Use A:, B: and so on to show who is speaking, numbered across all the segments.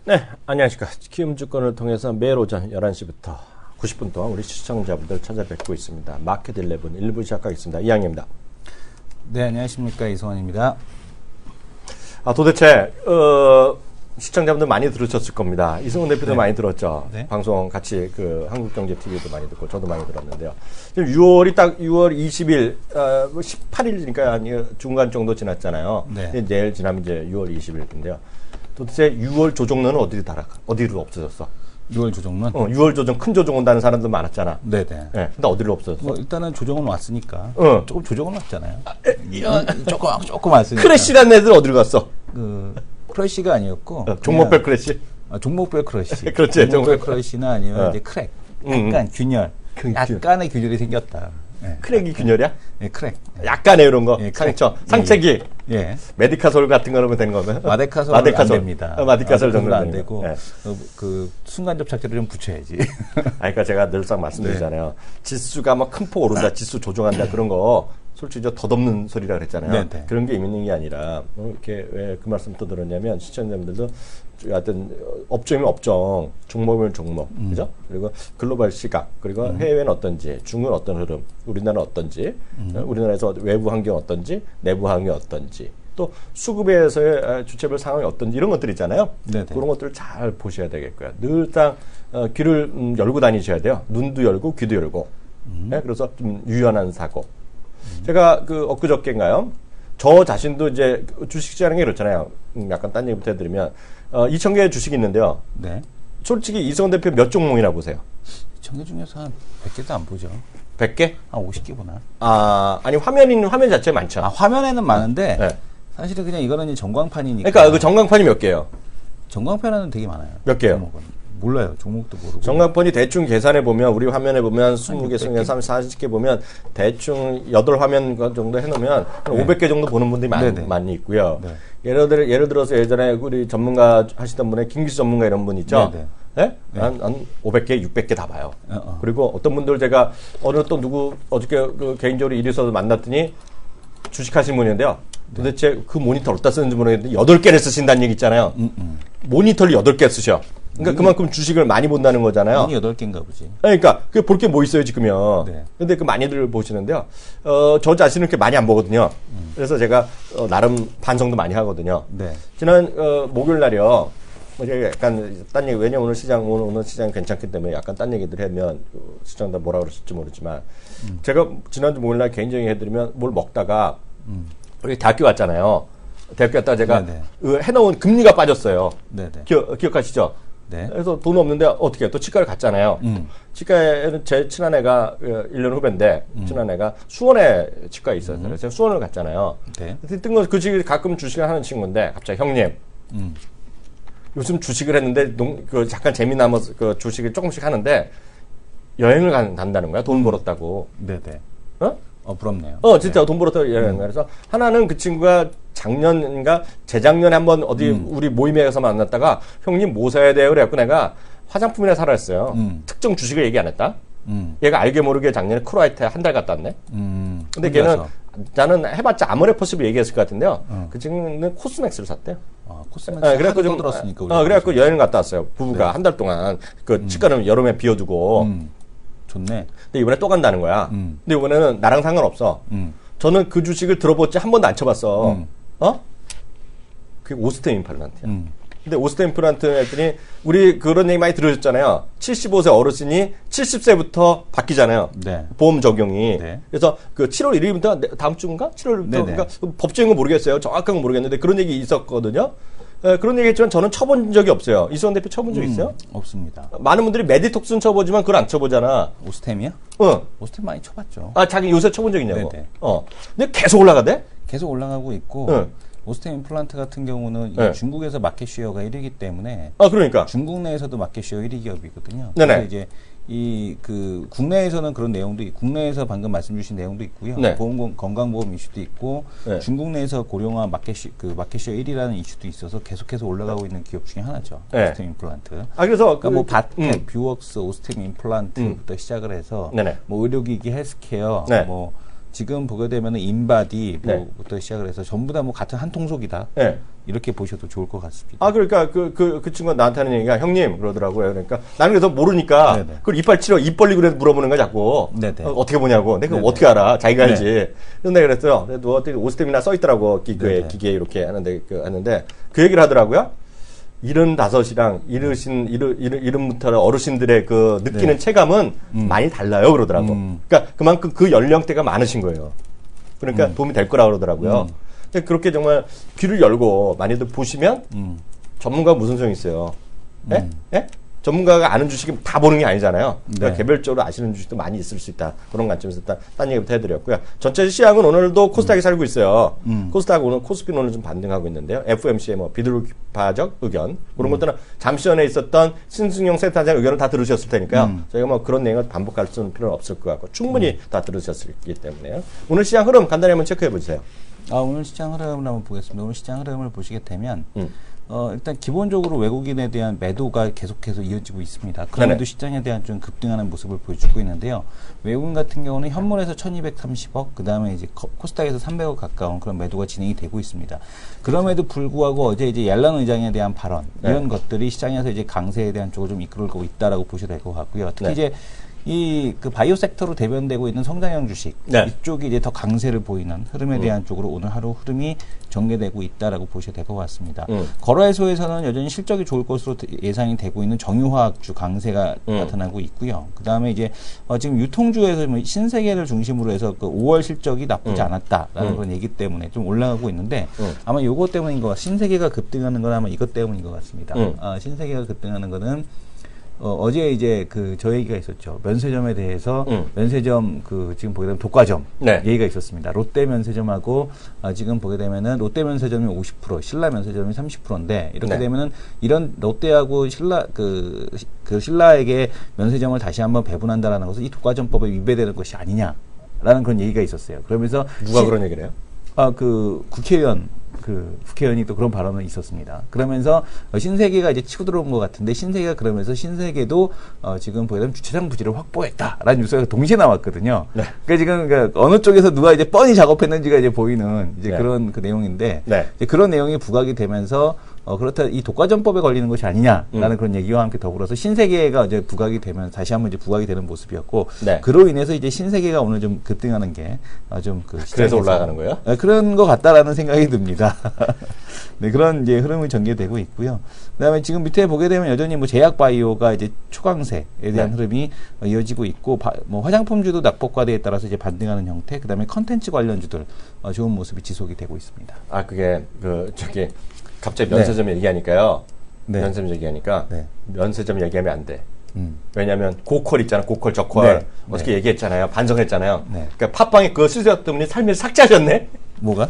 A: 네, 안녕하십니까. 키움증권을 통해서 매일 오전 11시부터 90분 동안 우리 시청자분들 찾아뵙고 있습니다. 마켓 11 1부 시작하겠습니다. 이양입니다.
B: 네, 안녕하십니까. 이성원입니다.
A: 도대체 시청자분들 많이 들으셨을 겁니다. 이승훈 대표도 네. 많이 들었죠. 네. 방송 같이 한국경제TV도 많이 듣고 저도 많이 들었는데요. 지금 6월이 딱 6월 20일, 18일이니까 아니 중간 정도 지났잖아요. 네. 내일 지나면 이제 6월 20일인데요. 도대체 6월 조정론은 어디로 없어졌어?
B: 6월 조정론?
A: 6월 조정, 큰 조정 온다는 사람들 많았잖아.
B: 네네.
A: 네. 근데 어디로 없어졌어?
B: 뭐 일단은 조정은 왔으니까. 조금 조정은 왔잖아요. 조금 왔으니까.
A: 크래시라는 애들 어디로 갔어?
B: 크래시가 아니었고.
A: 종목별 크래시?
B: 종목별 크래시.
A: 그렇지.
B: 종목별 크래시나 아니면 이제 크랙. 약간 균열. 약간의 균열이 생겼다.
A: 네. 크랙이 균열이야?
B: 네, 크랙.
A: 약간의 이런 거.
B: 네,
A: 상체기.
B: 예.
A: 메디카솔 같은 거 넣으면 되는 거면?
B: 마데카솔 안 됩니다.
A: 마데카솔 정도
B: 안 되고. 네. 그 순간 접착제를 좀 붙여야지.
A: 그러니까 제가 늘상 말씀드리잖아요. 네. 지수가 막 큰 폭 오른다, 지수 조정한다 그런 거 솔직히 저 덧없는 소리라 그랬잖아요. 네네. 그런 게 있는 게 아니라 이렇게 왜 그 말씀 또 들었냐면 시청자분들도 하여튼 업종이면 업종, 종목이면 종목, 그죠? 그리고 글로벌 시각, 그리고 해외는 어떤지, 중은 어떤 흐름, 우리나라는 어떤지, 우리나라에서 외부 환경 어떤지, 내부 환경 어떤지, 또 수급에서의 주체별 상황이 어떤지 이런 것들 있잖아요. 네네. 그런 것들을 잘 보셔야 되겠고요. 늘상 귀를 열고 다니셔야 돼요. 눈도 열고 귀도 열고. 네? 그래서 좀 유연한 사고. 제가 엊그저께인가요? 저 자신도 이제 주식시장이 그렇잖아요. 약간 딴 얘기부터 해드리면 2,000개의 주식이 있는데요. 네. 솔직히 이성훈 대표 몇 종목이나 보세요?
B: 2,000개 중에서 한 100개도 안 보죠.
A: 100개?
B: 한 50개 보나?
A: 아니 화면 자체에 많죠.
B: 화면에는 많은데 네. 사실은 그냥 이거는 전광판이니까.
A: 그러니까 그 전광판이 몇 개예요?
B: 전광판은 되게 많아요.
A: 몇 개요?
B: 종목은. 몰라요. 종목도 모르고.
A: 전광판이 대충 계산해 보면 우리 화면에 보면 20개, 40개 보면 대충 8화면 정도 해놓으면 네. 500개 정도 보는 분들이 많이 있고요. 네. 예를 들어서 예전에 우리 전문가 하시던 분의 김기수 전문가 이런 분 있죠. 네? 네? 한 500개, 600개 다 봐요. 그리고 어떤 분들 제가 어저께 개인적으로 일이 있어서 만났더니 주식하신 분인데요. 도대체 그 모니터 어디다 쓰는지 모르겠는데 8개를 쓰신다는 얘기 있잖아요. 모니터를 8개 쓰셔. 그러니까 그만큼 주식을 많이 본다는 거잖아요.
B: 눈이 8개인가 보지.
A: 그러니까 볼 게 뭐 있어요 지금요. 네. 근데 많이들 보시는데요. 저 자신은 그렇게 많이 안 보거든요. 그래서 제가 나름 반성도 많이 하거든요. 네. 지난 목요일 날이요. 약간 딴 얘기, 왜냐면 오늘 시장 괜찮기 때문에 약간 딴 얘기들 하면 시장다 뭐라 그러실지 모르지만 제가 지난주 목요일 날 개인적인 해드리면 뭘 먹다가 우리 대학교 갔잖아요. 대학교 갔다가 제가 해놓은 금리가 빠졌어요. 기억하시죠? 네. 그래서 돈 없는데 어떻게 또 치과를 갔잖아요. 치과에는 제 친한 애가 1년 후배인데 친한 애가 수원에 치과에 있어요. 그래서 제가 수원을 갔잖아요. 네. 뜬금없이 그 가끔 주식을 하는 친구인데 갑자기 형님 요즘 주식을 했는데 잠깐 재미남아서 주식을 조금씩 하는데 여행을 간다는 거야. 돈 벌었다고.
B: 네네. 부럽네요.
A: 진짜 돈 벌었다고 여행을 그래서 하나는 그 친구가 작년인가 재작년에 한번 어디 우리 모임에 가서 만났다가 형님 뭐 사야 돼요? 그래갖고 내가 화장품이나 사라 했어요. 특정 주식을 얘기 안 했다. 얘가 알게 모르게 작년에 크로아이트에 한 달 갔다 왔네. 근데 걔는 나는 해봤자 아모레퍼시브 얘기했을 것 같은데요. 그 친구는 코스맥스를 샀대요.
B: 코스맥스 그래갖고 좀 들었으니까.
A: 그래갖고 여행을 갔다 왔어요. 부부가 한 달 동안 치과는 여름에 비워두고.
B: 좋네.
A: 근데 이번에 또 간다는 거야. 근데 이번에는 나랑 상관없어. 저는 그 주식을 들어보지 한 번도 안 쳐봤어. 그게 오스템 임플란트야. 근데 오스템 임플란트 했더니 우리 그런 얘기 많이 들으셨잖아요. 75세 어르신이 70세부터 바뀌잖아요. 네. 보험 적용이. 네. 그래서 7월 1일부터 다음 주인가? 7월부터 그러니까 법적인 건 모르겠어요. 정확한 건 모르겠는데 그런 얘기 있었거든요. 그런 얘기 했지만 저는 쳐본 적이 없어요. 이수원 대표 쳐본 적 있어요?
B: 없습니다.
A: 많은 분들이 메디톡스는 쳐보지만 그걸 안 쳐보잖아.
B: 오스템이요? 오스템 많이 쳐봤죠.
A: 자기 요새 쳐본 적 있냐고. 네네. 근데 계속 올라가대?
B: 계속 올라가고 있고. 오스템 임플란트 같은 경우는 중국에서 마켓 쉐어가 1위이기 때문에.
A: 그러니까.
B: 중국 내에서도 마켓 쉐어 1위 기업이거든요.
A: 네네.
B: 그래서 이제 국내에서는 그런 내용도 국내에서 방금 말씀 주신 내용도 있고요. 네. 건강보험 이슈도 있고, 네. 중국 내에서 고령화 마켓쉐어 1위라는 이슈도 있어서 계속해서 올라가고 있는 기업 중에 하나죠. 네. 오스템 임플란트.
A: 그래서
B: 그러니까 바텍, 뷰웍스, 오스템 임플란트부터 시작을 해서 뭐 의료기기, 헬스케어, 네. 지금 보게 되면은 인바디 뭐부터 시작을 해서 전부 다 뭐 같은 한 통속이다. 이렇게 보셔도 좋을 것 같습니다.
A: 아, 그러니까 그 친구가 나한테 하는 얘기가 형님 그러더라고요. 그러니까 나는 그래서 모르니까 그걸 이빨 치러 입 벌리고 그래서 물어보는 거야 자꾸. 어떻게 보냐고. 내가 어떻게 알아? 자기가 알지. 그래서 내가 그랬어요. 너 어떻게 오스템이나 써 있더라고. 기계에 이렇게 하는데 그 얘기를 하더라고요. 75이랑 이름부터 어르신들의 그 느끼는 체감은 많이 달라요 그러더라고. 그러니까 그만큼 그 연령대가 많으신 거예요. 그러니까 도움이 될 거라 그러더라고요. 근데 그렇게 정말 귀를 열고 많이들 보시면 전문가가 무슨 소용이 있어요? 예? 예? 전문가가 아는 주식이 다 보는 게 아니잖아요. 그러니까 개별적으로 아시는 주식도 많이 있을 수 있다. 그런 관점에서 일단 딴 얘기부터 해드렸고요. 전체 시장은 오늘도 코스닥이 살고 있어요. 코스닥 오늘 코스피는 오늘 좀 반등하고 있는데요. FOMC의 뭐 비둘기파적 의견 그런 것들은 잠시 전에 있었던 신승용 센터장 의견을 다 들으셨을 테니까요. 저희가 뭐 그런 내용을 반복할 수는 필요는 없을 것 같고 충분히 다 들으셨기 때문에요. 오늘 시장 흐름 간단히 한번 체크해 보세요.
B: 오늘 시장 흐름을 한번 보겠습니다. 오늘 시장 흐름을 보시게 되면 일단 기본적으로 외국인에 대한 매도가 계속해서 이어지고 있습니다. 그럼에도 시장에 대한 좀 급등하는 모습을 보여주고 있는데요. 외국인 같은 경우는 현물에서 1230억, 그 다음에 이제 코스닥에서 300억 가까운 그런 매도가 진행이 되고 있습니다. 그럼에도 불구하고 어제 이제 얄런 의장에 대한 발언, 이런 것들이 시장에서 이제 강세에 대한 쪽을 좀 이끌고 있다라고 보셔도 될 것 같고요. 특히 이제 그 바이오 섹터로 대변되고 있는 성장형 주식 이쪽이 이제 더 강세를 보이는 흐름에 대한 쪽으로 오늘 하루 흐름이 전개되고 있다라고 보셔도 될 것 같습니다. 거래소에서는 여전히 실적이 좋을 것으로 예상이 되고 있는 정유화학주 강세가 나타나고 있고요. 그 다음에 이제 지금 유통주에서 뭐 신세계를 중심으로 해서 그 5월 실적이 나쁘지 않았다라는 그런 얘기 때문에 좀 올라가고 있는데 아마 요거 때문인 것 같아요. 신세계가 급등하는 건 아마 이것 때문인 것 같습니다. 신세계가 급등하는 거는 어제 이제 저 얘기가 있었죠. 면세점에 대해서 면세점 지금 보게 되면 독과점 얘기가 있었습니다. 롯데 면세점하고 지금 보게 되면은 롯데 면세점이 50%, 신라 면세점이 30%인데 이렇게 되면은 이런 롯데하고 신라 신라에게 면세점을 다시 한번 배분한다라는 것은 이 독과점법에 위배되는 것이 아니냐라는 그런 얘기가 있었어요. 그러면서
A: 누가 그런 얘기를 해요?
B: 국회의원이 또 그런 발언이 있었습니다. 그러면서 신세계가 이제 치고 들어온 것 같은데 신세계가 그러면서 신세계도 지금 보게 되면 주차장 부지를 확보했다라는 뉴스가 동시에 나왔거든요. 그러니까 지금 어느 쪽에서 누가 이제 뻔히 작업했는지가 이제 보이는 이제 그런 그 내용인데 이제 그런 내용이 부각이 되면서 그렇다 이 독과점법에 걸리는 것이 아니냐라는 그런 얘기와 함께 더불어서 신세계가 이제 부각이 되면 다시 한번 이제 부각이 되는 모습이었고 그로 인해서 이제 신세계가 오늘 좀 급등하는 게 좀
A: 그래서 올라가는 거예요?
B: 그런 것 같다라는 생각이 듭니다. 네, 그런 이제 흐름이 전개되고 있고요. 그다음에 지금 밑에 보게 되면 여전히 뭐 제약 바이오가 이제 초강세에 대한 흐름이 이어지고 있고 뭐 화장품주도 낙폭과대에 따라서 이제 반등하는 형태, 그다음에 컨텐츠 관련주들 좋은 모습이 지속이 되고 있습니다.
A: 아, 그게 갑자기 면세점 얘기하니까요. 면세점 얘기하니까 면세점 얘기하면 안 돼. 왜냐하면 고퀄 있잖아, 고퀄 저퀄 어떻게 얘기했잖아요, 반성했잖아요. 그러니까 팟빵에 그거 쓰셨던 분이 삶에서 삭제하셨네.
B: 뭐가?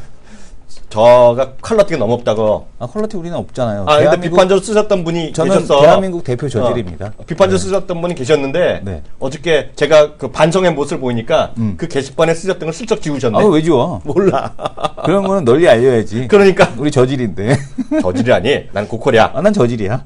A: 저가 퀄러티가 너무 없다고.
B: 퀄러티 우리는 없잖아요.
A: 근데 비판적으로 쓰셨던 분이 계셨어.
B: 대한민국 대표 저질입니다.
A: 비판적으로 쓰셨던 분이 계셨는데 어저께 제가 그 반성의 모습을 보이니까 그 게시판에 쓰셨던 걸 슬쩍 지우셨네.
B: 왜 지워?
A: 몰라.
B: 그런 거는 널리 알려야지.
A: 그러니까
B: 우리 저질인데.
A: 저질이 아니, 난 고퀄이야.
B: 난 저질이야.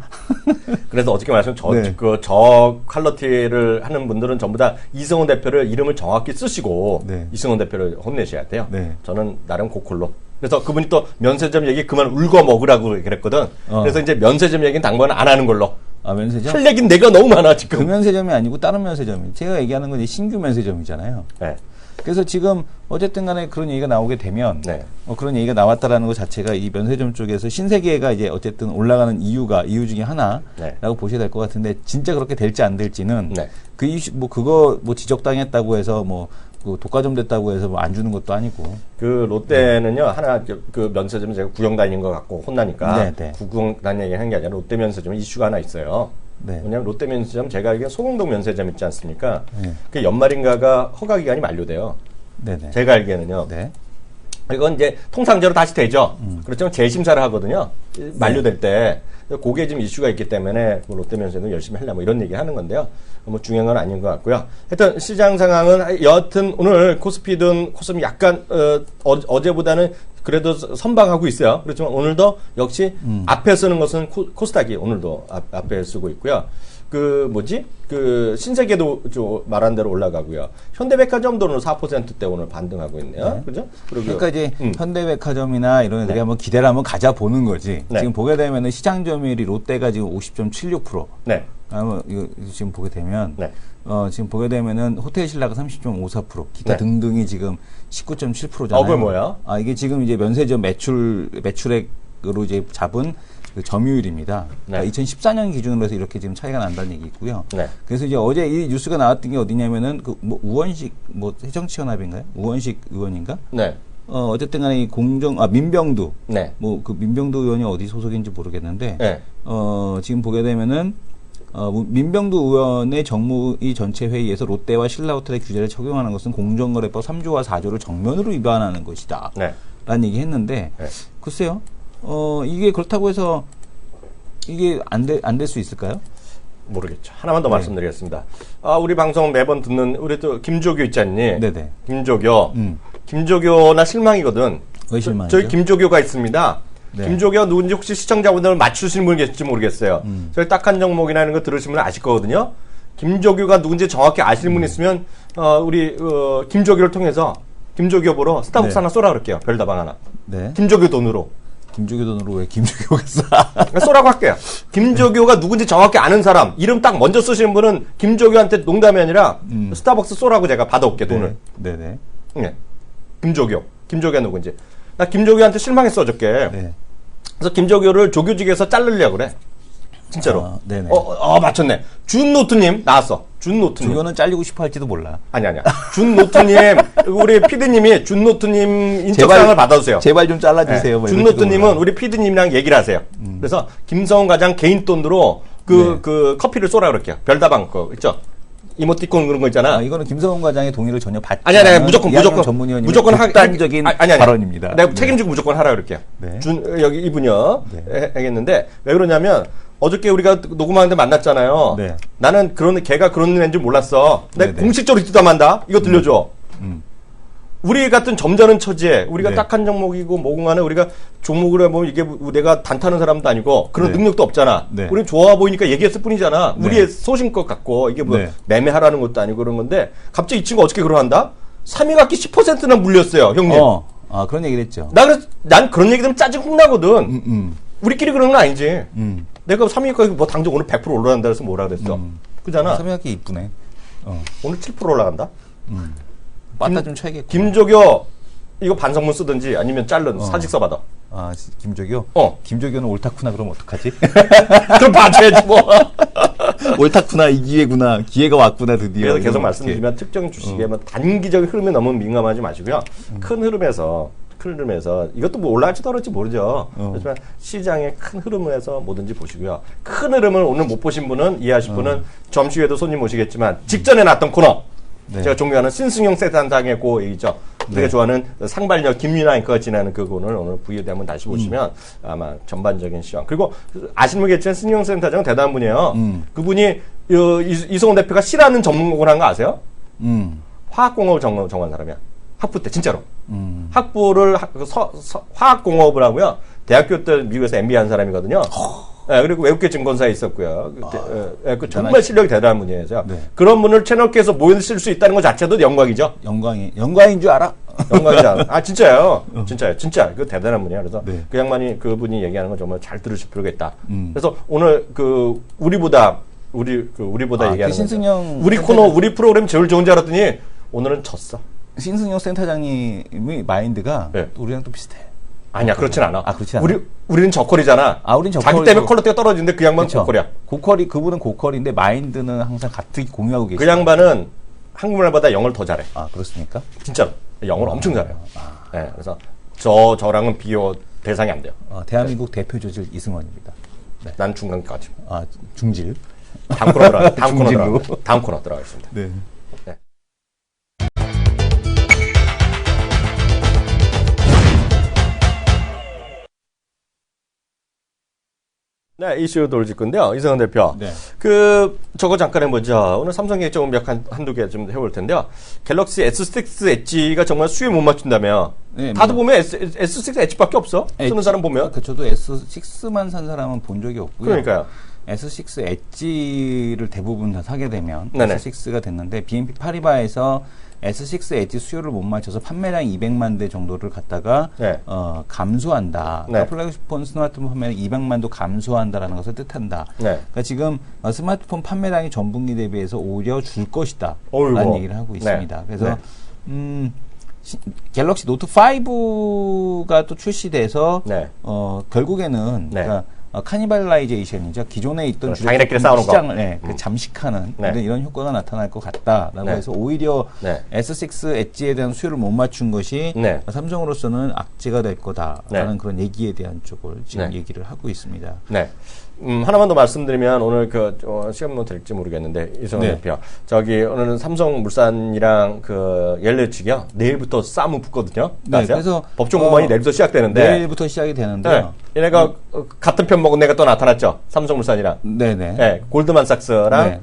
A: 그래서 어저께 말씀드린 저 퀄러티를 하는 분들은 전부 다 이승훈 대표를 이름을 정확히 쓰시고 이승훈 대표를 혼내셔야 돼요. 저는 나름 고퀄로. 그래서 그분이 또 면세점 얘기 그만 울고 먹으라고 그랬거든. 그래서 이제 면세점 얘기는 당분간 안 하는 걸로.
B: 면세점?
A: 할 얘기는 내가 너무 많아, 지금.
B: 그 면세점이 아니고 다른 면세점이. 제가 얘기하는 건 이제 신규 면세점이잖아요. 그래서 지금 어쨌든 간에 그런 얘기가 나오게 되면 그런 얘기가 나왔다라는 것 자체가 이 면세점 쪽에서 신세계가 이제 어쨌든 올라가는 이유 중에 하나라고 보셔야 될 것 같은데 진짜 그렇게 될지 안 될지는 그 이슈 그거 지적당했다고 해서 그 독과점 됐다고 해서 안 주는 것도 아니고.
A: 그 롯데는요, 하나 그 면세점 제가 구경 다니는 것 같고 혼나니까 구경 다니는 게 아니라 롯데 면세점 이슈가 하나 있어요. 왜냐면 롯데 면세점 제가 알기로는 소공동 면세점 있지 않습니까? 그 연말인가가 허가 기간이 만료돼요. 제가 알기에는요. 이건 이제 통상적으로 다시 되죠. 그렇지만 재심사를 하거든요. 만료될 때. 그게 지금 이슈가 있기 때문에 롯데 면세점 열심히 하려 이런 얘기 하는 건데요. 뭐 중요한 건 아닌 것 같고요. 하여튼 시장 상황은 여하튼 오늘 코스피든 코스피 약간 어제보다는 그래도 선방하고 있어요. 그렇지만 오늘도 역시 앞에 쓰는 것은 코스닥이 오늘도 앞에 쓰고 있고요. 신세계도 말한 대로 올라가고요. 현대백화점도 오늘 4%대 오늘 반등하고 있네요.
B: 네.
A: 그죠?
B: 그러니까 이제 현대백화점이나 이런 애들이 한번 기대를 한번 가져보는 거지. 지금 보게 되면은 시장 점유율이 롯데가 지금 50.76%.
A: 네.
B: 이거 지금 보게 되면
A: 네.
B: 지금 보게 되면은 호텔 신라가 30.54%, 기타
A: 네.
B: 등등이 지금 19.7%잖아요.
A: 그게 뭐야?
B: 이게 지금 이제 면세점 매출액으로 이제 잡은 그 점유율입니다. 그러니까 2014년 기준으로 해서 이렇게 지금 차이가 난다는 얘기 있고요.
A: 네.
B: 그래서 이제 어제 이 뉴스가 나왔던 게 어디냐면은 우원식 새정치연합인가요? 우원식 의원인가?
A: 네.
B: 어쨌든 간에 민병두.
A: 네.
B: 민병두 의원이 어디 소속인지 모르겠는데,
A: 네.
B: 지금 보게 되면은, 민병두 의원의 정무위 전체 회의에서 롯데와 신라호텔의 규제를 적용하는 것은 공정거래법 3조와 4조를 정면으로 위반하는 것이다.
A: 네.
B: 라는 얘기 했는데,
A: 네.
B: 글쎄요, 이게 그렇다고 해서 이게 안 될 수 있을까요?
A: 모르겠죠. 하나만 더 말씀드리겠습니다. 우리 방송 매번 듣는 우리 또 김조교 있지 않니?
B: 네네.
A: 김조교. 김조교나 실망이거든.
B: 왜 실망이죠?
A: 저희 김조교가 있습니다.
B: 네.
A: 김조교가 누군지 혹시 시청자분들 맞추시는 분 계실지 모르겠어요. 저희 딱한 정목이라는 거 들으시면 아실 거거든요. 김조교가 누군지 정확히 아시는 분 있으면 우리 김조교를 통해서 김조교 보러 스타벅스 하나 쏘라 그럴게요. 별다방 하나.
B: 네.
A: 김조교 돈으로.
B: 김조교 돈으로 왜 김조교가 싸?
A: 쏘라고 할게요. 김조교가 누군지 정확히 아는 사람, 이름 딱 먼저 쓰시는 분은 김조교한테 농담이 아니라 스타벅스 쏘라고 제가 받아올게, 돈을.
B: 네네.
A: 네. 김조교가 누군지. 나 김조교한테 실망했어, 어저께.
B: 네.
A: 그래서 김조교를 조교직에서 자르려고 그래. 진짜로.
B: 네네.
A: 맞췄네. 준노트님 나왔어. 준노트님.
B: 조교는 잘리고 싶어 할지도 몰라.
A: 아니야. 준노트님, 우리 피디님이 준노트님 인적사항을 받아주세요.
B: 제발 좀 잘라주세요.
A: 네. 준노트님은 우리 피디님이랑 얘기를 하세요. 그래서 김성훈 과장 개인 돈으로 그 커피를 쏘라 그럴게요. 별다방 거 있죠? 이모티콘 그런 거 있잖아.
B: 이거는 김성훈 과장의 동의를 전혀 받지
A: 아니야, 무조건
B: 전문위원님
A: 무조건
B: 극단적인 발언입니다.
A: 내가 책임지고 무조건 하라 그럴게요.
B: 네.
A: 여기 이분이요. 하겠는데 왜 그러냐면 어저께 우리가 녹음하는데 만났잖아요.
B: 네.
A: 나는 걔가 그런 애인 줄 몰랐어. 내가
B: 네네.
A: 공식적으로 뒷담한다. 이거 들려줘. 우리 같은 점잖은 처지에 우리가 딱한 종목이고 뭐공하는 우리가 종목을 해보면 이게 내가 단타는 사람도 아니고 그런 능력도 없잖아. 우리는 좋아 보이니까 얘기했을 뿐이잖아. 우리의 소신껏 갖고 이게 매매하라는 것도 아니고 그런 건데 갑자기 이 친구 어떻게 그러한다? 3위 갖기 10%나 물렸어요, 형님.
B: 그런 얘기를 했죠.
A: 난 그런 얘기 들으면 짜증 훅 나거든. 우리끼리 그러는 건 아니지. 내가 3위 갖기 뭐 당장 오늘 100% 올라간다 해서 뭐라 그랬어. 그잖아.
B: 3위 갖기 이쁘네.
A: 오늘 7% 올라간다.
B: 빠따 좀 쳐야겠고.
A: 김조교 이거 반성문 쓰든지 아니면 잘른 사직서 받아.
B: 김조교? 김조교는 옳다구나 그러면 어떡하지?
A: 그럼 봐줘야지 뭐.
B: 옳다구나, 이 기회구나. 기회가 왔구나, 드디어.
A: 그래서 계속 말씀드리면 특정 주식에만 단기적인 흐름에 너무 민감하지 마시고요. 큰 흐름에서 이것도 뭐 올라갈지 떨어질지 모르죠. 하지만 시장의 큰 흐름에서 뭐든지 보시고요. 큰 흐름을 오늘 못 보신 분은 이해하실 분은 점심 후에도 손님 모시겠지만 직전에 났던 코너. 제가 존경하는 신승용 세단장의 고 얘기죠. 우리가 좋아하는 상발녀 김윤아 앵커가 지나는 그거를 오늘 V에 한번 다시 보시면 아마 전반적인 시황. 그리고 아시는 분겠지만 신승용 센터장은 대단한 분이에요. 그분이 이성훈 대표가 싫어하는 전문공을 한 거 아세요? 화학공업을 정한 사람이야. 학부 때 진짜로. 학부를 화학공업을 하고요. 대학교 때 미국에서 MBA 한 사람이거든요. 네, 그리고 외국계 증권사에 있었고요. 정말 실력이 대단한 분이에요. 그런 분을 채널계에서 모실 수 있다는 것 자체도 영광이죠.
B: 영광인 줄 알아?
A: 영광이지 않아. 진짜요. 진짜. 그 대단한 분이야. 그래서 그분이 얘기하는 건 정말 잘 들으실 필요가 있다. 그래서 오늘 우리보다 얘기하는
B: 신승용
A: 우리 코너, 우리 프로그램 제일 좋은 줄 알았더니 오늘은 졌어.
B: 신승용 센터장님의 마인드가 우리랑 또 비슷해.
A: 아니야, 그렇진 않아.
B: 그렇지 않아.
A: 우리는 저컬이잖아.
B: 우린 저컬.
A: 자기 때문에 퀄리티가 떨어지는데 그 양반은 고퀄이야.
B: 그분은 고퀄인데 마인드는 항상 같이 공유하고 계시죠.
A: 그 양반은 한국말보다 영어를 더 잘해.
B: 그렇습니까?
A: 진짜로. 영어를 엄청 잘해요. 네, 그래서 저랑은 비교 대상이 안 돼요.
B: 대한민국 대표 조질 이승원입니다.
A: 네. 난 중간까지.
B: 중질.
A: 다음 코너 들어가겠습니다.
B: 네.
A: 네, 이슈 돌질 건데요. 이성은 대표.
B: 네.
A: 저거 잠깐 해보죠. 오늘 삼성 얘기 조금 한두 개 좀 해볼 텐데요. 갤럭시 S6 엣지가 정말 수요에 못 맞춘다며.
B: 네,
A: 다들 보면 S6 엣지밖에 없어. 쓰는 사람 보면.
B: 저도 S6만 산 사람은 본 적이 없고요.
A: 그러니까요.
B: S6 엣지를 대부분 다 사게 되면
A: 네네.
B: S6가 됐는데 BNP 파리바에서 S6 엣지 수요를 못 맞춰서 판매량 200만 대 정도를 갖다가
A: 네.
B: 감소한다.
A: 네.
B: 그러니까 플래그십폰 스마트폰 판매량 200만도 감소한다라는 것을 뜻한다.
A: 네.
B: 그러니까 지금 스마트폰 판매량이 전분기 대비해서 오히려 줄 것이다.
A: 어이구.
B: 라는 얘기를 하고 있습니다.
A: 네.
B: 그래서
A: 네.
B: 갤럭시 노트 5가 또 출시돼서
A: 네.
B: 결국에는
A: 네.
B: 그러니까 카니발라이제이션이죠. 기존에 있던
A: 자기네끼리 싸우는
B: 시장을 잠식하는
A: 네.
B: 이런 효과가 나타날 것 같다라고
A: 네.
B: 해서 오히려
A: 네.
B: S6 엣지에 대한 수요를 못 맞춘 것이
A: 네.
B: 삼성으로서는 악재가 될 거다라는
A: 네.
B: 그런 얘기에 대한 쪽을 지금
A: 네.
B: 얘기를 하고 있습니다.
A: 네. 하나만 더 말씀드리면 오늘 시간만 될지 모르겠는데 이성훈
B: 네.
A: 대표 오늘은 삼성물산이랑 옐레 측이요 내일부터 싸움 붙거든요.
B: 네,
A: 아세요?
B: 그래서
A: 법정 공방이 내일부터 시작되는데
B: 내일부터 시작이 되는데요.
A: 네. 얘네가 같은 편 먹은 애가 또 나타났죠. 삼성물산이랑.
B: 네네.
A: 네. 골드만삭스랑
B: 네.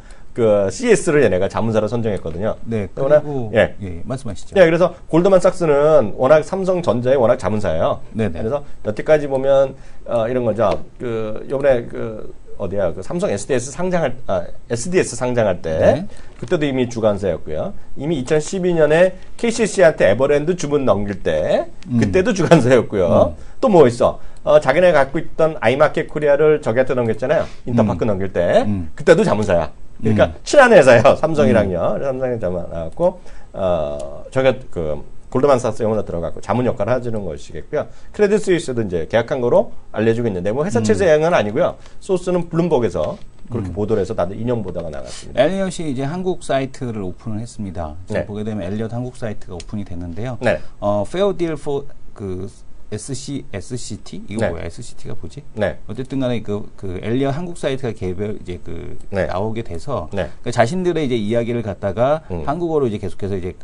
A: CS를 얘네가 자문사로 선정했거든요.
B: 네. 그리고
A: 예,
B: 말씀하시죠.
A: 네, 그래서 골드만삭스는 워낙 삼성전자의 워낙 자문사예요.
B: 네네.
A: 그래서 여태까지 보면 이런 거죠. 요번에 삼성 SDS 상장할 때
B: 네.
A: 그때도 이미 주관사였고요. 이미 2012년에 KCC한테 에버랜드 주문 넘길 때 그때도 주관사였고요. 또 뭐 있어? 자기네가 갖고 있던 아이마켓 코리아를 저기한테 넘겼잖아요. 인터파크 넘길 때 그때도 자문사야. 그러니까 친한 회사예요. 삼성이랑요. 그래서 삼성이 나왔고 저희가 골드만삭스 영어로 들어갔고 자문 역할을 해주는 것이겠고요. 크레딧 스위스도 이제 계약한 거로 알려주고 있는데 뭐 회사 체제행은 아니고요. 소스는 블룸버그에서 그렇게 보도를 해서 다들 인용 보도가 나갔습니다.
B: 엘리엇이 이제 한국 사이트를 오픈을 했습니다. 지금
A: 네.
B: 보게 되면 엘리엇 한국 사이트가 오픈이 됐는데요.
A: 네.
B: Fair Deal for SCT? 이거
A: 네.
B: 뭐야? SCT가 뭐지?
A: 네.
B: 어쨌든 간에 엘리엇 한국 사이트가 개별 이제
A: 네.
B: 나오게 돼서
A: 네.
B: 자신들의 이제 이야기를 갖다가 한국어로 이제 계속해서 이제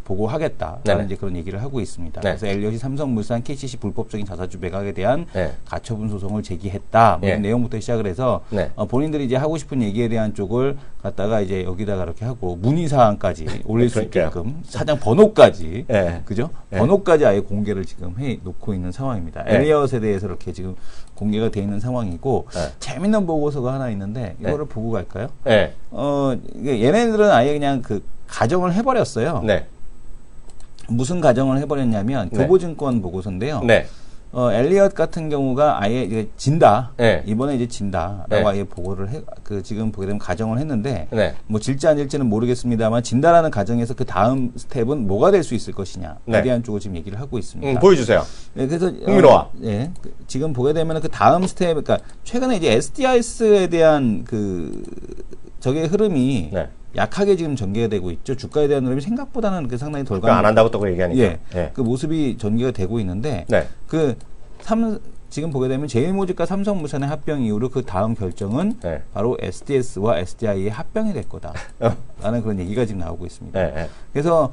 B: 보고하겠다라는
A: 네네.
B: 이제 그런 얘기를 하고 있습니다.
A: 네.
B: 그래서 엘리엇이 삼성물산 KCC 불법적인 자사주 매각에 대한
A: 네.
B: 가처분 소송을 제기했다. 뭐 이런
A: 네.
B: 내용부터 시작을 해서
A: 네.
B: 본인들이 이제 하고 싶은 얘기에 대한 쪽을 갖다가 이제 여기다가 이렇게 하고 문의 사항까지 올릴 수
A: 그러니까요.
B: 있게끔 사장 번호까지
A: 네.
B: 그죠?
A: 네.
B: 번호까지 아예 공개를 지금 해 놓고 있는 상황입니다.
A: 네.
B: 엘리엇에 대해서 이렇게 지금 공개가 돼 있는 상황이고
A: 네.
B: 재밌는 보고서가 하나 있는데 이거를 보고 갈까요?
A: 네.
B: 얘네들은 아예 그냥 가정을 해버렸어요.
A: 네.
B: 무슨 가정을 해버렸냐면
A: 네.
B: 교보증권 보고서인데요.
A: 네.
B: 엘리엇 같은 경우가 아예 이제 진다.
A: 네.
B: 이번에 이제 진다라고
A: 네.
B: 아예 보고를 지금 보게 되면 가정을 했는데
A: 네.
B: 뭐 질지 안 질지는 모르겠습니다만 진다라는 가정에서 그 다음 스텝은 뭐가 될 수 있을 것이냐에
A: 네.
B: 대한 쪽을 지금 얘기를 하고 있습니다.
A: 보여주세요.
B: 네, 그래서
A: 흥미로워.
B: 지금 보게 되면 그 다음 스텝, 그러니까 최근에 이제 SDIS에 대한 적의 흐름이
A: 네.
B: 약하게 지금 전개가 되고 있죠. 주가에 대한 흐름이 생각보다는 상당히 덜
A: 안 한다고 또 얘기하니까.
B: 예,
A: 예.
B: 그 모습이 전개가 되고 있는데
A: 네.
B: 지금 보게 되면 제일모직과 삼성물산의 합병 이후로 그 다음 결정은
A: 네.
B: 바로 SDS와 SDI의 합병이 될 거다라는 그런 얘기가 지금 나오고 있습니다.
A: 네. 네.
B: 그래서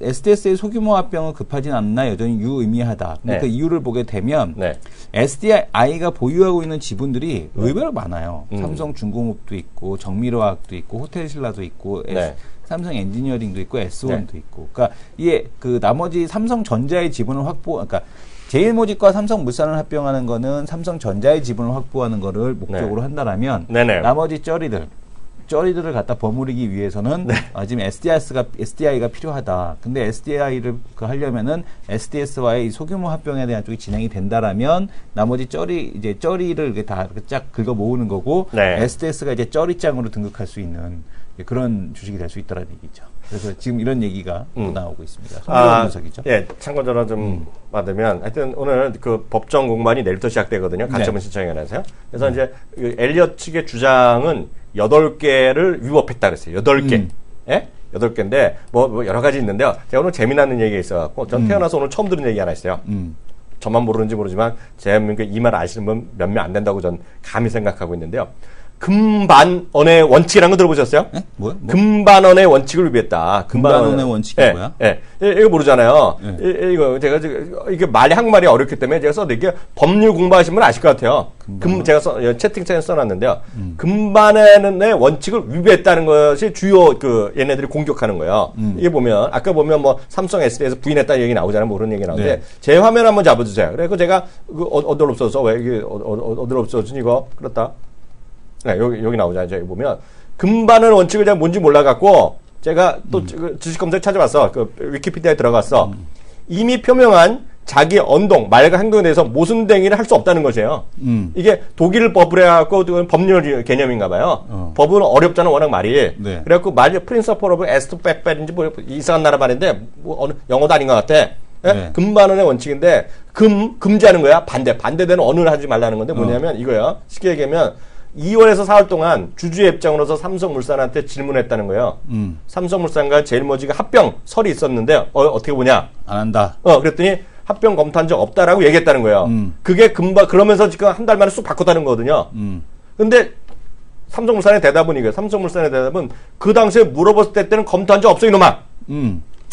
B: SDS의 소규모 합병은 급하진 않나 여전히 유의미하다. 근데
A: 네.
B: 그 이유를 보게 되면
A: 네.
B: SDI가 보유하고 있는 지분들이 의외로 많아요. 삼성중공업도 있고 정밀화학도 있고 호텔신라도 있고
A: 네.
B: 삼성 엔지니어링도 있고 S1도 있고. 그러니까 이게 나머지 삼성전자의 지분을 그러니까 제일모직과 삼성물산을 합병하는 거는 삼성전자의 지분을 확보하는 거를 목적으로 한다라면
A: 네네.
B: 나머지 쩌리들을 갖다 버무리기 위해서는 지금 SDI가 필요하다. 근데 SDI를 하려면은 SDS와의 이 소규모 합병에 대한 쪽이 진행이 된다라면 나머지 쩌리를 이렇게 다 쫙 긁어 모으는 거고
A: 네.
B: SDS가 이제 쩌리장으로 등극할 수 있는 그런 주식이 될 수 있다라는 얘기죠. 그래서 지금 이런 얘기가 나오고 있습니다. 송기호 분석이죠.
A: 예, 참고적으로 좀 받으면 하여튼 오늘 법정 공방이 내일부터 시작되거든요. 가처분
B: 네.
A: 신청위원회에서요. 그래서 이제 엘리엇 측의 주장은 8개를 위법했다 그랬어요. 8개. 예? 8개인데 뭐 여러 가지 있는데요. 제가 오늘 재미나는 얘기가 있어갖고 전 태어나서 오늘 처음 들은 얘기 하나 있어요. 저만 모르는지 모르지만 제 이 말 아시는 분 몇 명 안 된다고 전 감히 생각하고 있는데요. 금반원의 원칙이라는 거 들어보셨어요?
B: 네? 뭐요?
A: 금반원의 원칙을 위배했다.
B: 금반원의 원칙이 뭐야?
A: 예. 이거 모르잖아요. 이거 제가 이게 말이 한국말이 어렵기 때문에 제가 써드릴게요. 법률 공부하신 분 아실 것 같아요. 제가 채팅창에 써놨는데요. 금반원의 원칙을 위배했다는 것이 주요 얘네들이 공격하는 거예요. 이게 보면 아까 보면 뭐 삼성 SD에서 부인했다는 얘기 나오잖아요. 뭐 그런 얘기 나오는데 네. 제 화면 한번 잡아주세요. 그래서 제가 어디로 없어서 왜 이게 어디로 없어진 이거 그렇다. 네, 여기 나오잖아요. 저기 보면 금반원 원칙을 제가 뭔지 몰라갖고 제가 또 지식 검색 찾아봤어. 위키피디아에 들어갔어. 이미 표명한 자기 언동, 말과 행동에 대해서 모순행위를 할 수 없다는 것이에요. 이게 독일 법을 해갖고 법률 개념인가 봐요. 법은 어렵잖아, 워낙 말이. 네. 그래갖고 말이 프린서플 오브 에스토백벨인지 뭐 이상한 나라 말인데 뭐 어느 영어도 아닌 것 같아. 네. 금반원의 원칙인데 금지하는 거야. 반대되는 언어를 하지 말라는 건데 뭐냐면 이거야. 쉽게 얘기하면 2월에서 4월 동안 주주의 입장으로서 삼성물산한테 질문했다는 거예요. 삼성물산과 제일모직의 합병설이 있었는데 어떻게 보냐?
B: 안 한다.
A: 그랬더니 합병 검토한 적 없다라고 얘기했다는 거예요. 그게 그러면서 지금 한 달 만에 쑥 바꿨다는 거거든요. 근데 삼성물산의 대답은 이거예요. 삼성물산의 대답은 그 당시에 물어봤을 때는 검토한 적 없어 이놈아.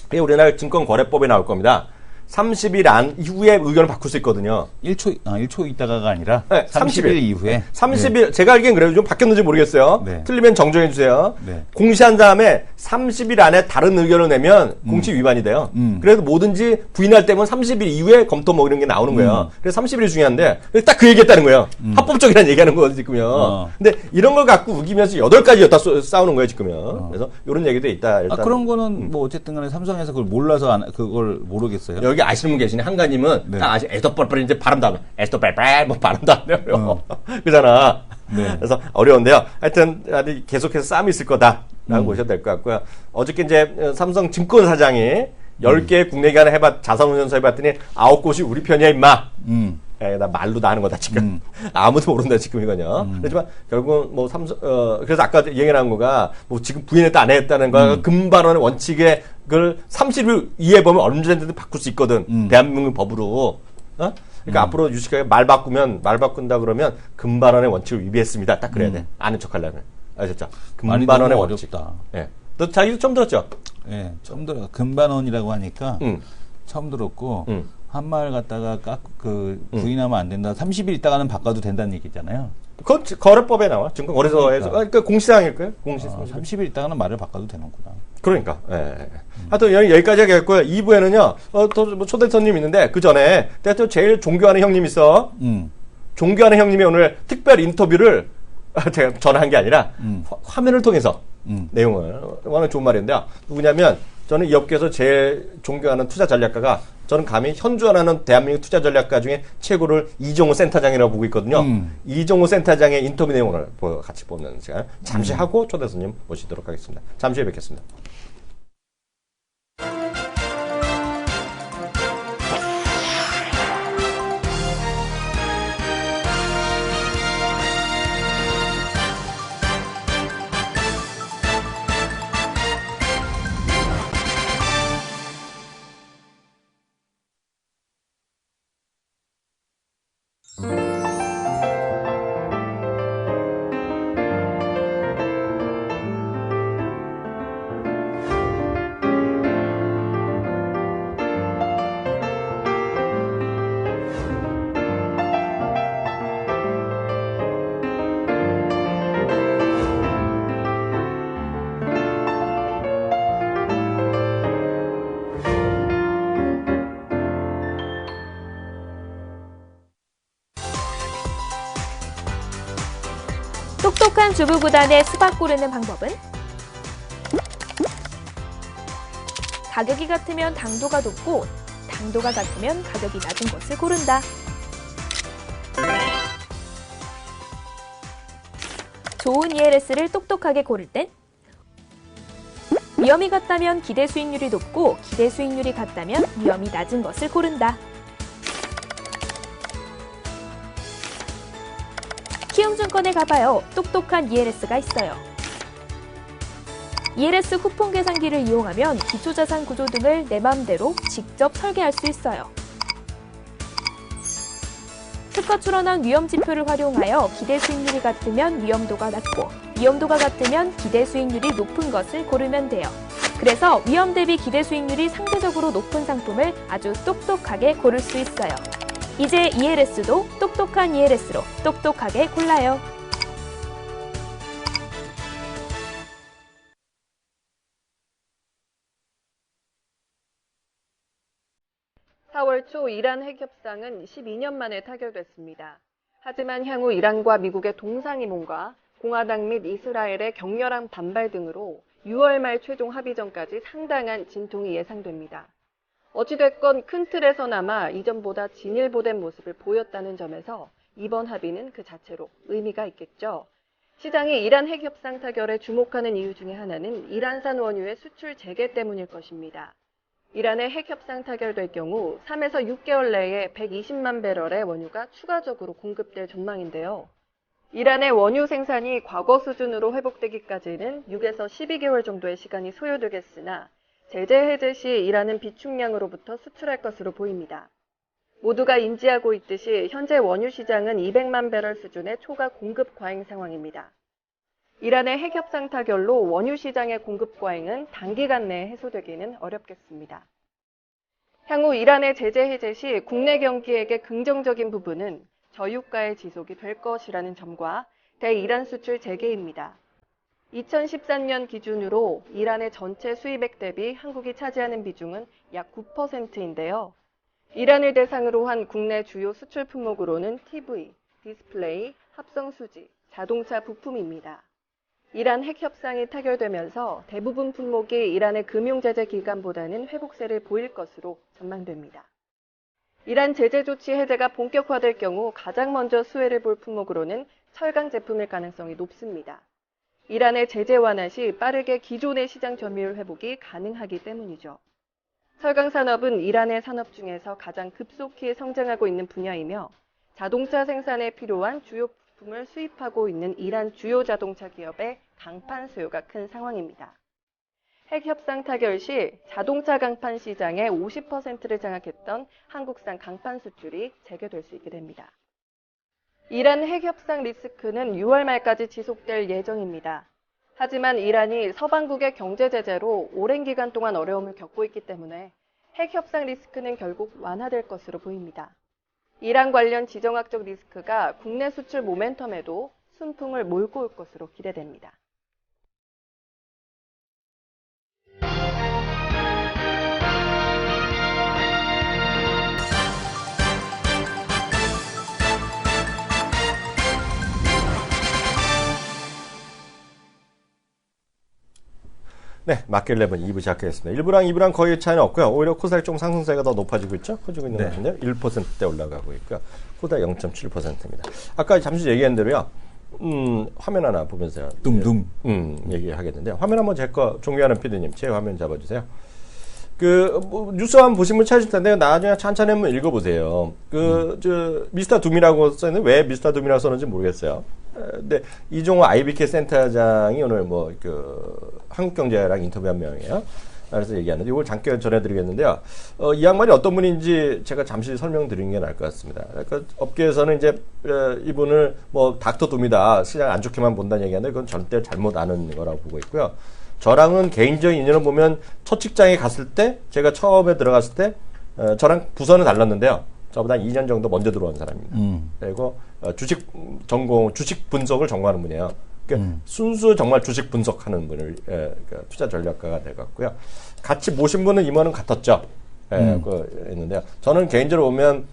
A: 그게 우리나라 증권거래법에 나올 겁니다. 30일 이후에 의견을 바꿀 수 있거든요.
B: 1초 있다가가 아니라
A: 네,
B: 30일 이후에.
A: 30일, 네. 제가 알기엔 그래요. 좀 바뀌었는지 모르겠어요. 네. 틀리면 정정해 주세요. 네. 공시한 다음에 30일 안에 다른 의견을 내면 공시 위반이 돼요. 그래서 뭐든지 부인할 때면 30일 이후에 검토 뭐 이런 게 나오는 거예요. 그래서 30일이 중요한데 딱 그 얘기했다는 거예요. 합법적이라는 얘기하는 거거든요, 지금요. 근데 이런 걸 갖고 우기면서 8가지 여다 싸우는 거예요, 지금요. 그래서 이런 얘기도 있다. 일단.
B: 그런 거는 뭐 어쨌든 간에 삼성에서 그걸 몰라서 그걸 모르겠어요.
A: 여기 아시는 분 계시네. 한가님은 네. 딱 에스토빨빨 이제 발음도 안 돼. 에스토빨빨 뭐 발음도 안 돼요. 그잖아. 네. 그래서 어려운데요. 하여튼 계속해서 싸움이 있을 거다라고 보셔도 될 것 같고요. 어저께 이제 삼성 증권사장이 10개 국내 기관을 자산운용사 해봤더니 9곳이 우리 편이야 임마. 나 말로 다 하는 거다 지금. 아무도 모른다 지금 이거요. 그렇지만 결국은 뭐 그래서 아까 얘기 나온 거가 뭐 지금 부인했다 안 했다는 거가 금반원의 원칙에 그걸 30일 이후에 보면 언제든지 바꿀 수 있거든. 대한민국 법으로. 그러니까 앞으로 유식하게 말 바꾼다 그러면 금반원의 원칙을 위배했습니다. 딱 그래야 돼. 아는 척 하려면. 아셨죠? 금반원의 원칙.
B: 어렵다.
A: 예. 너 자기도 처음 들었죠?
B: 예, 처음 들어. 금반원이라고 하니까 처음 들었고 한 말 갖다가 부인하면 안 된다. 30일 있다가는 바꿔도 된다는 얘기잖아요.
A: 그건 거래법에 나와. 증권거래소에서. 그러니까 공시사항일 거예요.
B: 30일 있다가는 말을 바꿔도 되는구나.
A: 그러니까. 예. 하여튼 여기까지 하겠고요. 2부에는요. 또 뭐 초대 손님 있는데 그 전에 내가 또 제일 존경하는 형님 있어. 존경하는 형님이 오늘 특별 인터뷰를 제가 전화한 게 아니라 화면을 통해서 내용을 워낙 좋은 말인데요. 누구냐면 저는 이 업계에서 제일 존경하는 투자 전략가가 저는 감히 현존하는 대한민국 투자 전략가 중에 최고를 이종호 센터장이라고 보고 있거든요. 이종호 센터장의 인터뷰 내용을 같이 보는 시간 잠시 하고 초대 손님 모시도록 하겠습니다. 잠시 후에 뵙겠습니다.
C: 똑똑한 주부구단의 수박 고르는 방법은? 가격이 같으면 당도가 높고 당도가 같으면 가격이 낮은 것을 고른다. 좋은 ELS를 똑똑하게 고를 땐 위험이 같다면 기대 수익률이 높고 기대 수익률이 같다면 위험이 낮은 것을 고른다. 키움증권에 가봐요. 똑똑한 ELS가 있어요. ELS 쿠폰 계산기를 이용하면 기초자산 구조 등을 내 맘대로 직접 설계할 수 있어요. 기술과 출원한 위험 지표를 활용하여 기대 수익률이 같으면 위험도가 낮고 위험도가 같으면 기대 수익률이 높은 것을 고르면 돼요. 그래서 위험 대비 기대 수익률이 상대적으로 높은 상품을 아주 똑똑하게 고를 수 있어요. 이제 ELS도 똑똑한 ELS로 똑똑하게 골라요.
D: 4월 초 이란 핵협상은 12년 만에 타결됐습니다. 하지만 향후 이란과 미국의 동상이몽과 공화당 및 이스라엘의 격렬한 반발 등으로 6월 말 최종 합의 전까지 상당한 진통이 예상됩니다. 어찌됐건 큰 틀에서나마 이전보다 진일보된 모습을 보였다는 점에서 이번 합의는 그 자체로 의미가 있겠죠. 시장이 이란 핵협상 타결에 주목하는 이유 중에 하나는 이란산 원유의 수출 재개 때문일 것입니다. 이란의 핵협상 타결될 경우 3에서 6개월 내에 120만 배럴의 원유가 추가적으로 공급될 전망인데요. 이란의 원유 생산이 과거 수준으로 회복되기까지는 6에서 12개월 정도의 시간이 소요되겠으나 제재 해제 시 이란은 비축량으로부터 수출할 것으로 보입니다. 모두가 인지하고 있듯이 현재 원유 시장은 200만 배럴 수준의 초과 공급 과잉 상황입니다. 이란의 핵협상 타결로 원유 시장의 공급 과잉은 단기간 내에 해소되기는 어렵겠습니다. 향후 이란의 제재 해제 시 국내 경기에게 긍정적인 부분은 저유가의 지속이 될 것이라는 점과 대이란 수출 재개입니다. 2013년 기준으로 이란의 전체 수입액 대비 한국이 차지하는 비중은 약 9%인데요. 이란을 대상으로 한 국내 주요 수출 품목으로는 TV, 디스플레이, 합성수지, 자동차 부품입니다. 이란 핵협상이 타결되면서 대부분 품목이 이란의 금융제재 기간보다는 회복세를 보일 것으로 전망됩니다. 이란 제재 조치 해제가 본격화될 경우 가장 먼저 수혜를 볼 품목으로는 철강 제품일 가능성이 높습니다. 이란의 제재 완화 시 빠르게 기존의 시장 점유율 회복이 가능하기 때문이죠. 철강 산업은 이란의 산업 중에서 가장 급속히 성장하고 있는 분야이며 자동차 생산에 필요한 주요 부품을 수입하고 있는 이란 주요 자동차 기업의 강판 수요가 큰 상황입니다. 핵협상 타결 시 자동차 강판 시장의 50%를 장악했던 한국산 강판 수출이 재개될 수 있게 됩니다. 이란 핵협상 리스크는 6월 말까지 지속될 예정입니다. 하지만 이란이 서방국의 경제 제재로 오랜 기간 동안 어려움을 겪고 있기 때문에 핵협상 리스크는 결국 완화될 것으로 보입니다. 이란 관련 지정학적 리스크가 국내 수출 모멘텀에도 순풍을 몰고 올 것으로 기대됩니다.
A: 네, 마켓11 2부 시작하겠습니다. 1부랑 2부랑 거의 차이는 없고요. 오히려 코스닥 좀 상승세가 더 높아지고 있죠? 커지고 있는 것 같은데요. 1%대 올라가고 있고요. 코스닥 0.7%입니다. 아까 잠시 얘기한 대로요. 화면 하나 보면서요. 얘기하겠는데요. 화면 한번 제 거 종료하는 PD님, 제 화면 잡아주세요. 뉴스 한번 보신 분 찾으실 텐데, 나중에 천천히 한번 읽어보세요. 미스터 둠이라고 써있는데, 왜 미스터 둠이라고 썼는지 모르겠어요. 근데, 이종호 IBK 센터장이 오늘 한국경제랑 인터뷰한 명이에요. 그래서 얘기하는데, 이걸 잠깐 전해드리겠는데요. 이 양반이 어떤 분인지 제가 잠시 설명드리는 게 나을 것 같습니다. 그러니까 업계에서는 이제, 이분을 닥터 둠이다, 시장 안 좋게만 본다는 얘기하는데, 그건 절대 잘못 아는 거라고 보고 있고요. 저랑은 개인적인 인연을 보면 첫 직장에 갔을 때, 제가 처음에 들어갔을 때, 저랑 부서는 달랐는데요. 저보다 2년 정도 먼저 들어온 사람입니다. 그리고 주식 분석을 전공하는 분이에요. 그러니까 순수 정말 주식 분석하는 분을 투자 전략가가 돼갖고요. 같이 모신 분은 임원은 같았죠. 있는데요. 저는 개인적으로 보면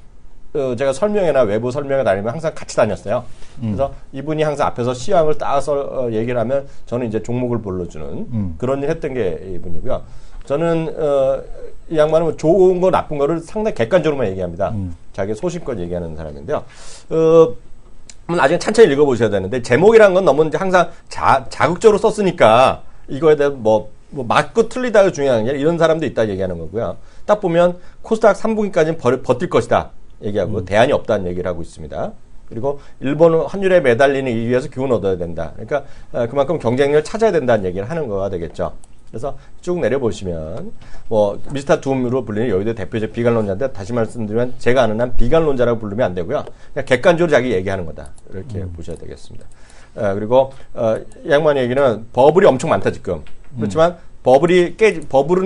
A: 제가 설명회나 외부 설명회 다니면 항상 같이 다녔어요. 그래서 이분이 항상 앞에서 시황을 따서 얘기를 하면 저는 이제 종목을 불러주는 그런 일 했던 게 이분이고요. 저는 이 양반은 좋은 거 나쁜 거를 상당히 객관적으로만 얘기합니다. 자기 소신껏 얘기하는 사람인데요. 나중에 천천히 읽어보셔야 되는데 제목이란 건 너무 이제 항상 자극적으로 썼으니까 이거에 대해 맞고 틀리다가 중요한 게 아니라 이런 사람도 있다 얘기하는 거고요. 딱 보면 코스닥 3분기까지는 버틸 것이다 얘기하고 대안이 없다는 얘기를 하고 있습니다. 그리고 일본 환율에 매달리는 이 위해서 기운 얻어야 된다. 그러니까 그만큼 경쟁력을 찾아야 된다는 얘기를 하는 거가 되겠죠. 그래서 쭉 내려보시면 뭐 미스터 둠으로 불리는 여의도 대표적 비관론자인데 다시 말씀드리면 제가 아는 한 비관론자라고 부르면 안 되고요. 그냥 객관적으로 자기 얘기하는 거다. 이렇게 보셔야 되겠습니다. 그리고 이 양반 얘기는 버블이 엄청 많다 지금. 그렇지만 버블은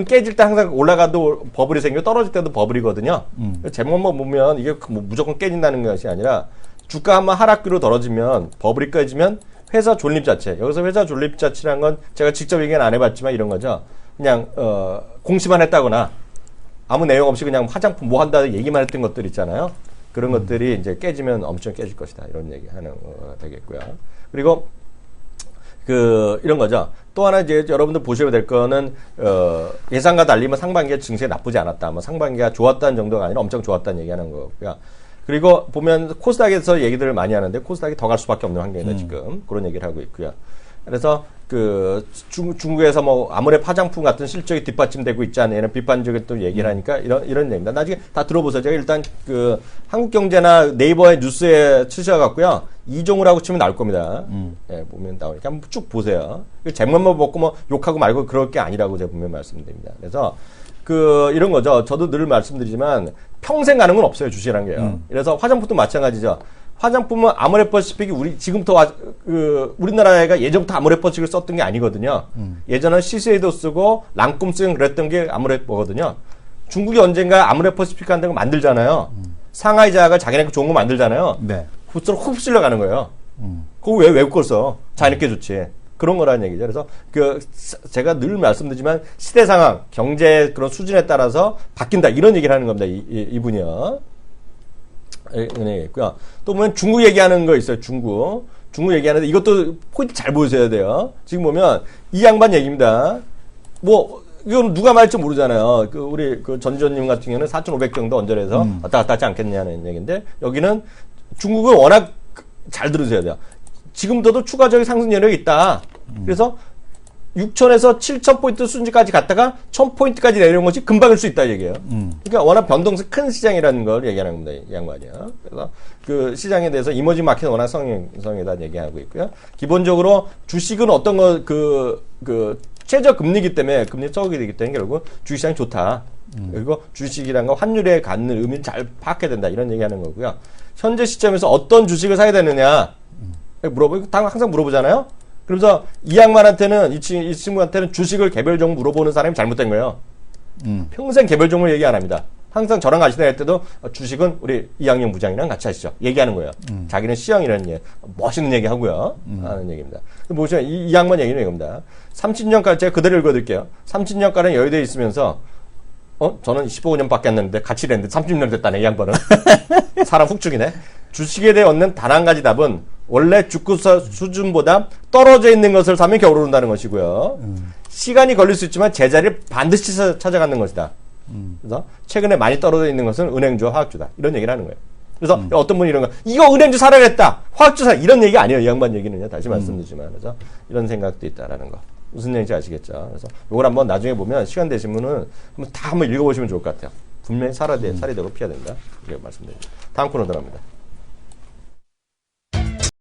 A: 깨질 때 항상 올라가도 버블이 생겨 떨어질 때도 버블이거든요. 제목만 보면 이게 뭐 무조건 깨진다는 것이 아니라 주가 한번 하락기로 떨어지면 버블이 깨지면 회사 존립 자체. 여기서 회사 존립 자체라는 건 제가 직접 얘기는 안 해봤지만 이런 거죠. 그냥 공시만 했다거나 아무 내용 없이 그냥 화장품 뭐 한다 얘기만 했던 것들 있잖아요. 그런 것들이 이제 깨지면 엄청 깨질 것이다. 이런 얘기 하는 거 되겠고요. 그리고 이런 거죠. 또 하나 이제 여러분들 보셔야 될 거는 예상과 달리 뭐 상반기에 증시가 나쁘지 않았다. 뭐 상반기가 좋았다는 정도가 아니라 엄청 좋았다는 얘기하는 거고요. 그리고 보면 코스닥에서 얘기들을 많이 하는데 코스닥이 더 갈 수밖에 없는 환경이다 지금 그런 얘기를 하고 있고요. 그래서 중국에서 뭐 아무래 화장품 같은 실적이 뒷받침되고 있지 않냐 이런 비판적인 또 얘기를 하니까 이런 얘기입니다. 나중에 다 들어보세요. 제가 일단 한국경제나 네이버의 뉴스에 치셔갖고요. 이종우라고 치면 나올 겁니다. 예, 보면 나오니까 한번 쭉 보세요. 제목만 보고 뭐 욕하고 말고 그럴 게 아니라고 제가 분명히 말씀드립니다. 그래서 이런 거죠. 저도 늘 말씀드리지만 평생 가는 건 없어요. 주식이라는 게요. 그래서 화장품도 마찬가지죠. 화장품은 아모레퍼시픽이 지금부터 우리나라가 예전부터 아모레퍼시픽을 썼던 게 아니거든요. 예전은 시세이도 쓰고 랑꿈 쓰고 그랬던 게 아모레퍼거든요. 중국이 언젠가 아모레퍼시픽 같은 거 만들잖아요. 상하이자가 자기네 좋은 거 만들잖아요. 네. 그것으로 훅 실려가는 거예요. 그거 왜 외국 걸 써? 자기네께 좋지. 그런 거라는 얘기죠. 그래서 제가 늘 말씀드리지만 시대 상황, 경제 그런 수준에 따라서 바뀐다. 이런 얘기를 하는 겁니다. 이분이요. 있고요. 또 보면 중국 얘기하는 거 있어요. 중국 얘기하는데 이것도 포인트 잘 보셔야 돼요. 지금 보면 이 양반 얘기입니다. 뭐 이건 누가 말할지 모르잖아요. 우리 전지현님 같은 경우는 4,500 정도 언저리에서 왔다 갔다 하지 않겠냐는 얘기인데 여기는 중국은 워낙 잘 들으셔야 돼요. 지금부터도 추가적인 상승 여력이 있다. 그래서 6,000에서 7,000포인트 수준까지 갔다가 1,000포인트까지 내려온 것이 금방일 수 있다 얘기예요. 그러니까 워낙 변동성이 큰 시장이라는 걸 얘기하는 겁니다. 이 양반이요. 그래서 그 시장에 대해서 이머징 마켓은 워낙 성에다 얘기하고 있고요. 기본적으로 주식은 어떤 최저 금리이기 때문에 금리 적이 되기 때문에 결국 주식시장이 좋다. 그리고 주식이란 건 환율에 갖는 의미를 잘 파악해야 된다. 이런 얘기하는 거고요. 현재 시점에서 어떤 주식을 사야 되느냐 항상 물어보잖아요. 그러면서 이 양반한테는 이 친구한테는 주식을 개별적으로 물어보는 사람이 잘못된 거예요. 평생 개별적으로 얘기 안 합니다. 항상 저랑 같이 다닐 때도 주식은 우리 이양영 부장이랑 같이 하시죠. 얘기하는 거예요. 자기는 C형이라는 얘기, 멋있는 얘기 하고요. 하는 얘기입니다. 보시면 이 양반 얘기는 이겁니다. 30년까지 제가 그대로 읽어드릴게요. 30년까지는 여의도에 있으면서 저는 15년밖에 안 됐는데 같이 일했는데 30년 됐다네 이 양반은. 사람 훅 죽이네. 주식에 대해 얻는 단 한 가지 답은 원래 주가 수준보다 떨어져 있는 것을 사면 겨울 오른다는 것이고요. 시간이 걸릴 수 있지만 제자리를 반드시 찾아가는 것이다. 그래서 최근에 많이 떨어져 있는 것은 은행주와 화학주다. 이런 얘기를 하는 거예요. 그래서 어떤 분이 이런 거, 이거 은행주 사라겠다. 화학주 사 이런 얘기 아니에요. 이 양반 얘기는요. 다시 말씀드리지만. 그래서 이런 생각도 있다라는 거. 무슨 얘기인지 아시겠죠? 그래서 이걸 한번 나중에 보면 시간 되시면은 한번 읽어보시면 좋을 것 같아요. 분명히 살이 되도록 피해야 된다. 이렇게 말씀드립니다. 다음 코너 들어갑니다.